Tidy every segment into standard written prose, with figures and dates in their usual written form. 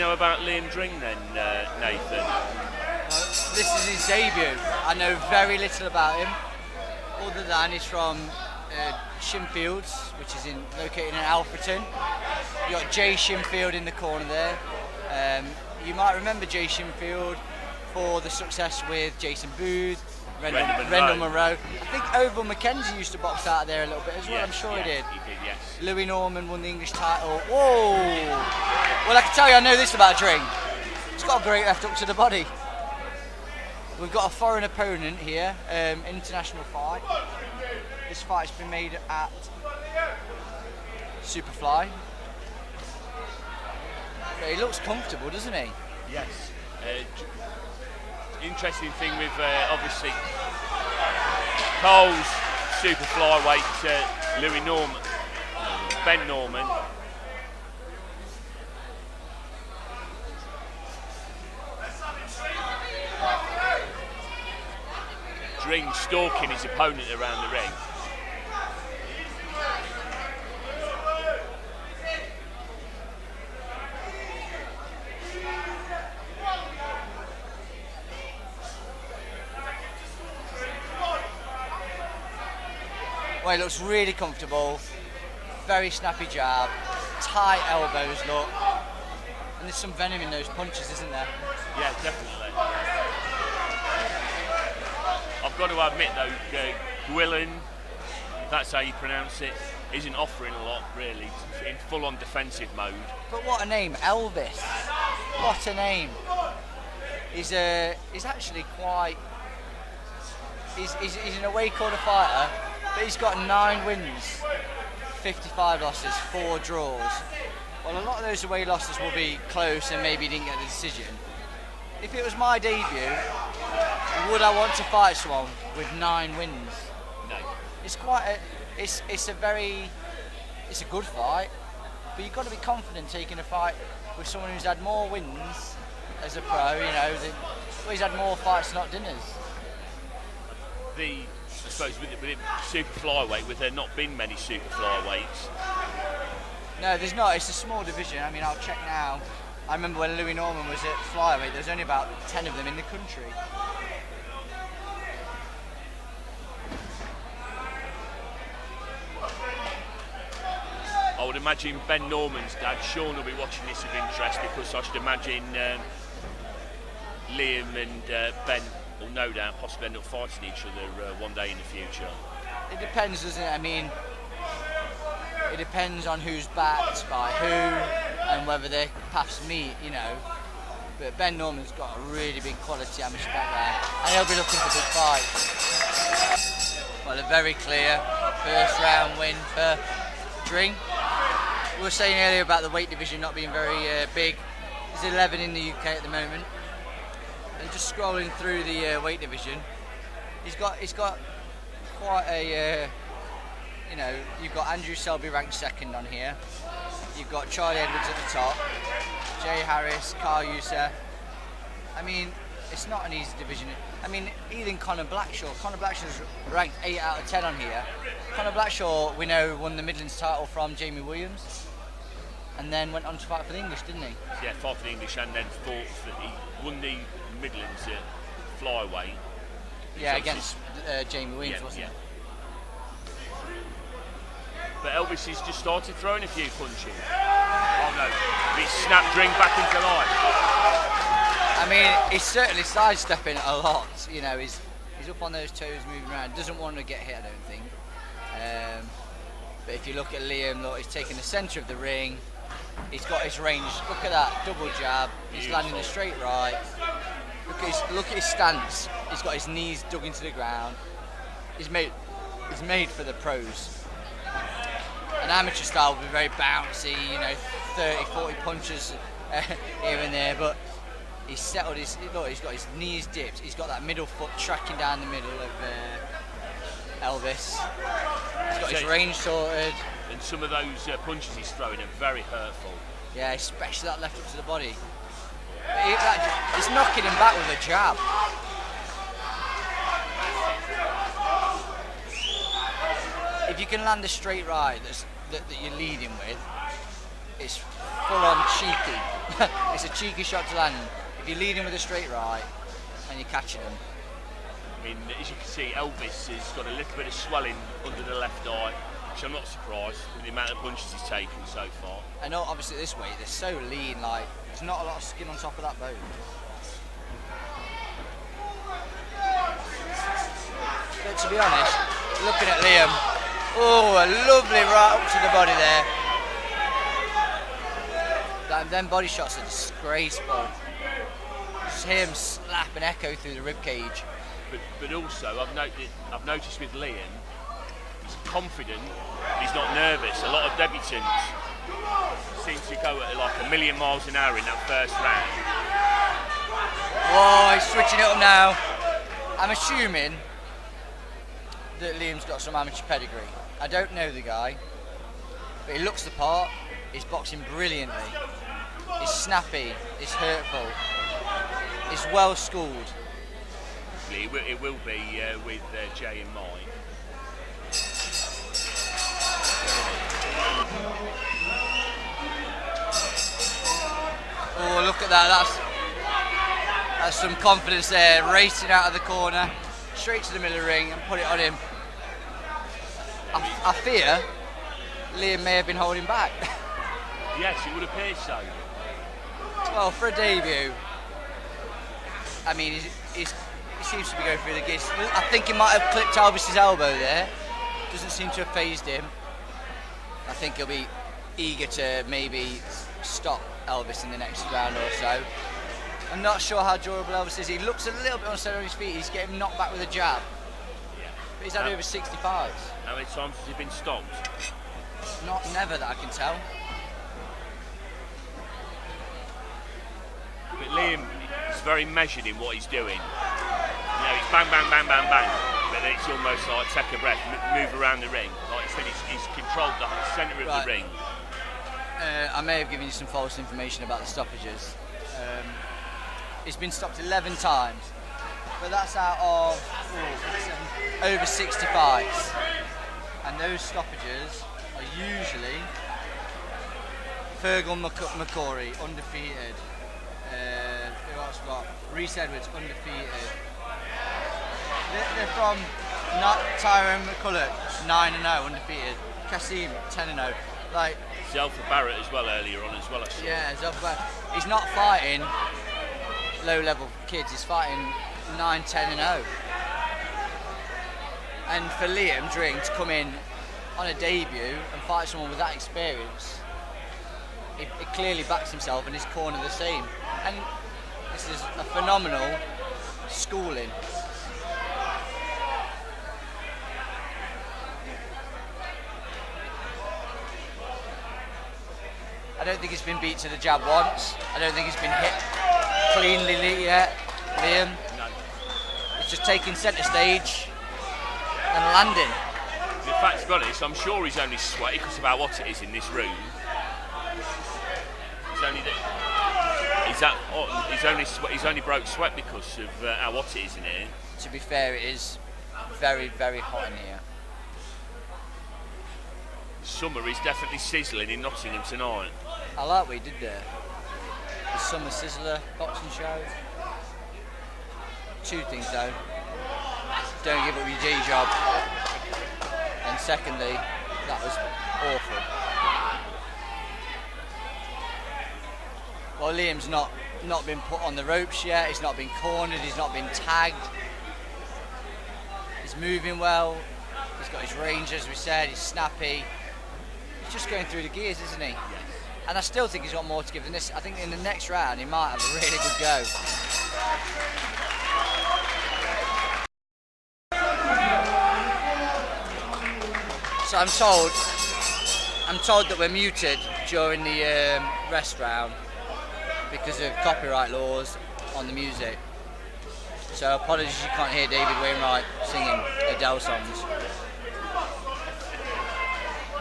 know about Liam Dring then, Nathan? This is his debut. I know very little about him, other than he's from Shimfields, which is located in Alfreton. You got Jay Shimfield in the corner there. You might remember Jay Shimfield for the success with Jason Booth, Rendell Monroe. I think Oval McKenzie used to box out there a little bit as well. I'm sure he did. He did, yes. Louis Norman won the English title. Whoa! Well, I can tell you, I know this about Dring. He's got a great left hook to the body. We've got a foreign opponent here, international fight. This fight's been made at Superfly. But he looks comfortable, doesn't he? Yes. Interesting thing with obviously Cole's super flyweight Louis Norman, Ben Norman. Dring stalking his opponent around the ring. Well, he looks really comfortable, very snappy jab, tight elbows look, and there's some venom in those punches, isn't there? Yeah, definitely. I've got to admit though, Guillen, that's how you pronounce it, isn't offering a lot really, in full-on defensive mode. But what a name, Elvis! What a name! He's actually quite. He's an away quarter fighter, but he's got 9 wins, 55 losses, 4 draws. Well, a lot of those away losses will be close and maybe didn't get the decision. If it was my debut, would I want to fight someone with 9 wins? No. It's quite a, it's a good fight, but you've got to be confident taking a fight with someone who's had more wins as a pro, you know, he's had more fights, not dinners. I suppose with it super flyweight, with there not been many super flyweights. No, there's not. It's a small division. I mean, I'll check now. I remember when Louis Norman was at flyweight, there was only about 10 of them in the country. I would imagine Ben Norman's dad, Sean, will be watching this with interest, because I should imagine Liam and Ben will no doubt possibly end up fighting each other one day in the future. It depends, doesn't it? I mean, it depends on who's backed by who and whether their paths meet, you know. But Ben Norman's got a really big quality amateur back there, and he'll be looking for big fights. Well, a very clear first round win for Dring. We were saying earlier about the weight division not being very big. There's 11 in the UK at the moment. And just scrolling through the weight division, he's got quite a, you know, you've got Andrew Selby ranked second on here. You've got Charlie Edwards at the top, Jay Harris, Carl Youssef. I mean, it's not an easy division. I mean, even Conor Blackshaw's ranked 8 out of 10 on here. Conor Blackshaw, we know, won the Midlands title from Jamie Williams, and then went on to fight for the English, didn't he? Yeah, fought for the English and then fought for, he won the Midlands at flyweight. Yeah, against Jamie Williams, wasn't it? But Elvis has just started throwing a few punches. Oh no, he snapped Dring back into life. I mean, he's certainly sidestepping a lot. You know, he's up on those toes, moving around. Doesn't want to get hit, I don't think. But if you look at Liam, look, he's taking the centre of the ring. He's got his range. Look at that double jab. He's landing a straight right. Look at his stance. He's got his knees dug into the ground. He's made for the pros. An amateur style will be very bouncy, you know, 30, 40 punches here and there, but he's settled his, look, he's got his knees dipped, he's got that middle foot tracking down the middle of Elvis. He's got his range sorted. And some of those punches he's throwing are very hurtful. Yeah, especially that left hook to the body. It's knocking him back with a jab. If you can land a straight right that you're leading with, it's full on cheeky. It's a cheeky shot to land. If you're leading with a straight right and you're catching them. I mean, as you can see, Elvis has got a little bit of swelling under the left eye, which I'm not surprised with the amount of punches he's taken so far. I know, obviously, this weight, they're so lean, like, there's not a lot of skin on top of that bone. But to be honest, looking at Liam, oh, a lovely right up to the body there. Them body shots are disgraceful. Just hear him slap and echo through the rib cage. But also, I've noticed with Liam, he's confident, he's not nervous. A lot of debutants seem to go at like 1,000,000 miles an hour in that first round. Oh, he's switching it up now. I'm assuming that Liam's got some amateur pedigree. I don't know the guy, but he looks the part. He's boxing brilliantly. He's snappy. He's hurtful. He's well schooled. It will be with Jay in mind. Oh, look at that. That's some confidence there. Racing out of the corner, straight to the middle of the ring and put it on him. I fear Liam may have been holding back. Yes, it would appear so. Well, for a debut, I mean, he seems to be going through the gears. I think he might have clipped Elvis's elbow there. Doesn't seem to have phased him. I think he'll be eager to maybe stop Elvis in the next round or so. I'm not sure how durable Elvis is. He looks a little bit unsteady on his feet. He's getting knocked back with a jab. Yeah. But he's had over 65s. How many times has he been stopped? Never that I can tell. But Liam is very measured in what he's doing. You know, it's bang, bang, bang, bang, bang. But then it's almost like take a breath, move around the ring. Like you said, he's controlled the centre of the ring. I may have given you some false information about the stoppages. He's been stopped 11 times, but that's out of over 60 fights. And those stoppages are usually Fergal McCory, undefeated. Who else got? Reese Edwards, undefeated. They're from Tyrone McCulloch, 9-0, undefeated. Kasim, 10-0. Like, Zelfa Barrett as well earlier on as well. Yeah, Zelfa Barrett. He's not fighting low-level kids. He's fighting 9, 10-0. And for Liam Dring to come in on a debut and fight someone with that experience, it clearly backs himself and his corner the same. And this is a phenomenal schooling. I don't think he's been beat to the jab once. I don't think he's been hit cleanly yet, Liam. No. He's just taking centre stage and landing. In fact, to be honest, I'm sure he's only sweaty because of how hot it is in this room. He's only broke sweat because of how hot it is in here. To be fair, it is very, very hot in here. Summer is definitely sizzling in Nottingham tonight. I like what he did there. The Summer Sizzler boxing show. Two things though. Don't give up your G job. And secondly, that was awful. Well, Liam's not been put on the ropes yet. He's not been cornered. He's not been tagged. He's moving well. He's got his range, as we said. He's snappy. He's just going through the gears, isn't he? Yes. And I still think he's got more to give than this. I think in the next round he might have a really good go. So I'm told that we're muted during the rest round because of copyright laws on the music. So apologies you can't hear David Wainwright singing Adele songs.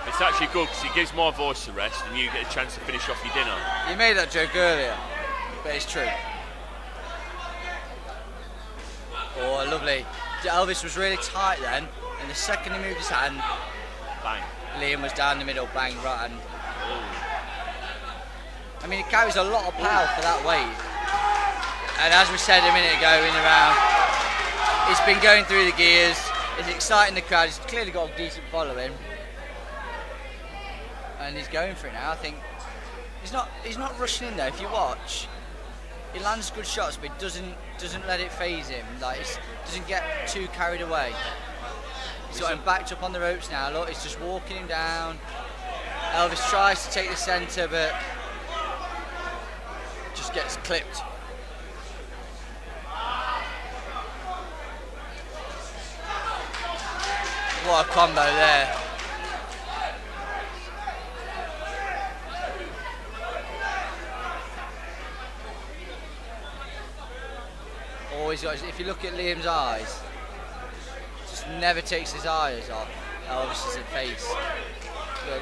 It's actually good because it gives my voice a rest and you get a chance to finish off your dinner. You made that joke earlier, but it's true. Oh, lovely. Elvis was really tight then, and the second he moved his hand, Bang. Liam was down the middle, bang, right hand. I mean, he carries a lot of power for that weight. And as we said a minute ago in the round, he's been going through the gears, he's exciting the crowd, he's clearly got a decent following. And he's going for it now. I think he's not rushing in there. If you watch, he lands good shots, but he doesn't let it phase him. Like, he doesn't get too carried away. He's got him backed up on the ropes now. Look, he's just walking him down. Elvis tries to take the centre, but just gets clipped. What a combo there. Always got, if you look at Liam's eyes, just never takes his eyes off Elvis's face.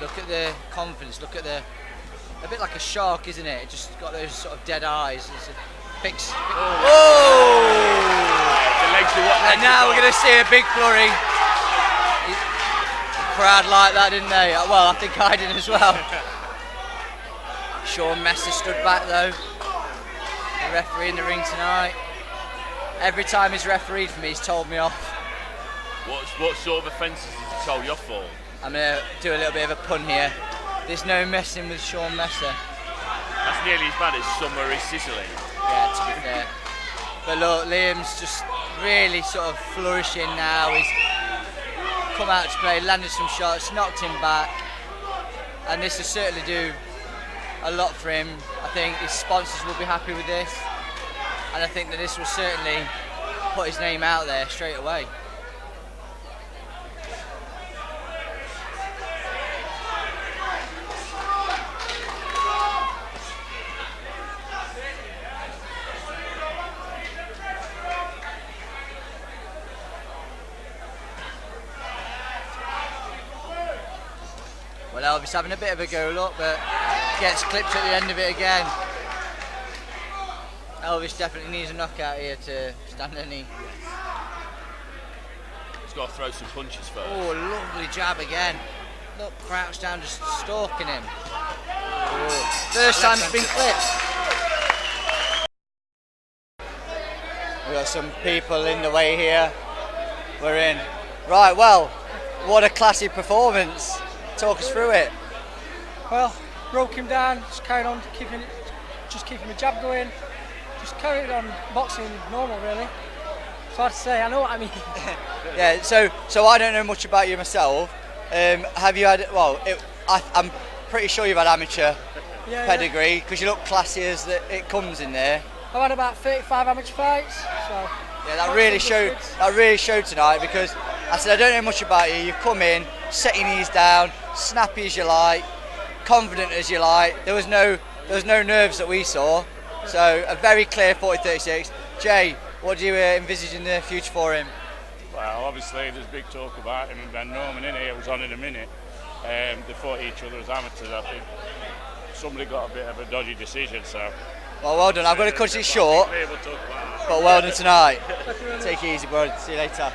Look at the confidence, look at a bit like a shark, isn't it? It just got those sort of dead eyes. Picks. Oh! The legs are what. And now we're going to see a big flurry. The crowd liked that, didn't they? Well, I think I did as well. Sean Messer stood back though. The referee in the ring tonight. Every time he's refereed for me, he's told me off. What sort of offences has he told you off for? I'm going to do a little bit of a pun here. There's no messing with Sean Messer. That's nearly as bad as Summer is Sicily. Yeah, to be fair. But look, Liam's just really sort of flourishing now. He's come out to play, landed some shots, knocked him back. And this will certainly do a lot for him. I think his sponsors will be happy with this. And I think that this will certainly put his name out there straight away. Well, Elvis having a bit of a go, look, but gets clipped at the end of it again. Elvis definitely needs a knockout here to stand any. He's got to throw some punches first. Oh, lovely jab again. Look, crouched down, just stalking him. Oh. First time he's been clipped. We've got some people in the way here. We're in. Right, well, what a classy performance. Talk us through it. Well, broke him down, just carried on keeping the jab going. Just carried on boxing normal, really. It's hard to say, I know what I mean. Yeah, so I don't know much about you myself. Have you had, well, I'm pretty sure you've had amateur pedigree, because you look classy as it comes in there. I've had about 35 amateur fights, so... Yeah, that really showed tonight, because I said, I don't know much about you. You've come in, set your knees down, snappy as you like, confident as you like. There was no nerves that we saw. So a very clear 40-36. Jay, what do you envisage in the future for him? Well, obviously there's big talk about him and Ben Norman in here. It was on in a minute. They fought each other as amateurs. I think somebody got a bit of a dodgy decision. So. Well done. I've got to cut it short. We'll talk about that. But well done tonight. Take it easy, bro. See you later.